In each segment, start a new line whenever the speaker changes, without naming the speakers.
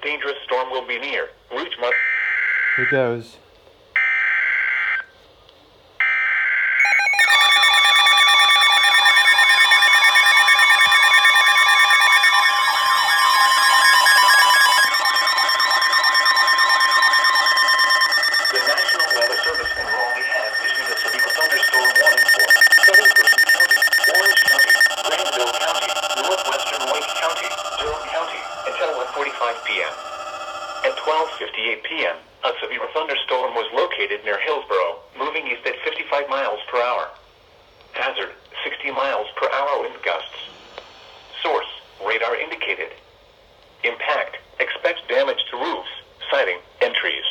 dangerous storm will be near Rougemont.
Here goes.
The National Weather Service in Raleigh has issued a severe thunderstorm warning for Southern Person County, Orange County, Granville County, Northwestern Wake County, Durham County, until 1:45 p.m. At 12:58 p.m., a severe thunderstorm was located near Hillsborough, moving east at 55 miles per hour. Hazard, 60 miles per hour wind gusts. Source, radar indicated. Impact, expect damage to roofs, siding, and trees.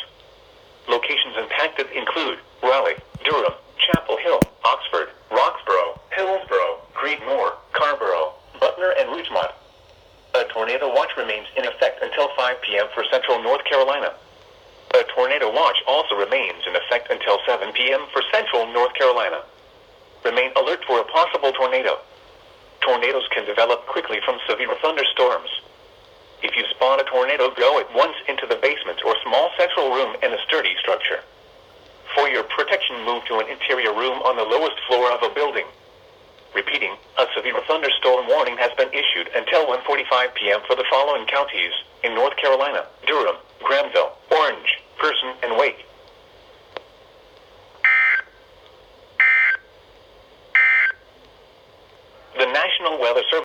Locations impacted include Raleigh, Durham, Chapel Hill, Oxford, Roxborough, Hillsborough, Creedmoor, Carrboro, Butner, and Rougemont. A tornado watch remains in effect until 5 p.m. for central North Carolina. A tornado watch also remains in effect until 7 p.m. for central North Carolina. Remain alert for a possible tornado. Tornadoes can develop quickly from severe thunderstorms. If you spot a tornado, go at once into the basement or small central room in a sturdy structure. For your protection, move to an interior room on the lowest floor of a building. Repeating, a severe thunderstorm warning has been issued until 1:45 p.m. for the following counties in North Carolina: Durham, Granville,